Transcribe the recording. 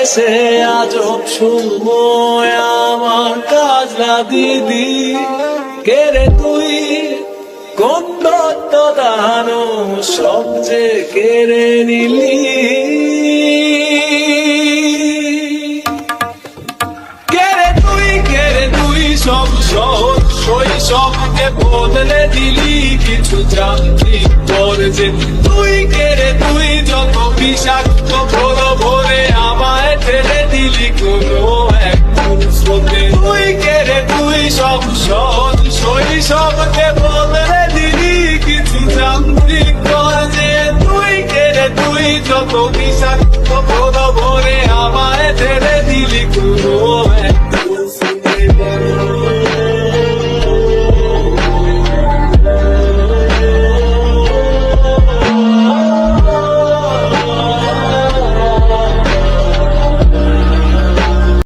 গেছে আজব সময় আমার কাজলা দিদি। কে রে তুই কোন দত্ত দানো সব যে কেড়ে নিলি। কে রে তুই সব সহজ শৈশবকে বদলে দিলি কিছু যান্ত্রিক তোর যে। তুই কে রে তুই যত বিষাক্ত ভোর ভোরে আমায় ঠেলে দিলি কোনো এক স্রোতে। তুই কে রে তুই সব সহজ শৈশবকে বদলে দিলি কিছু যান্ত্রিক তোর যে। তুই কে রে তুই যত বিষাক্ত ভোর ভোরে আমায় ঠেলে দিলি কোনো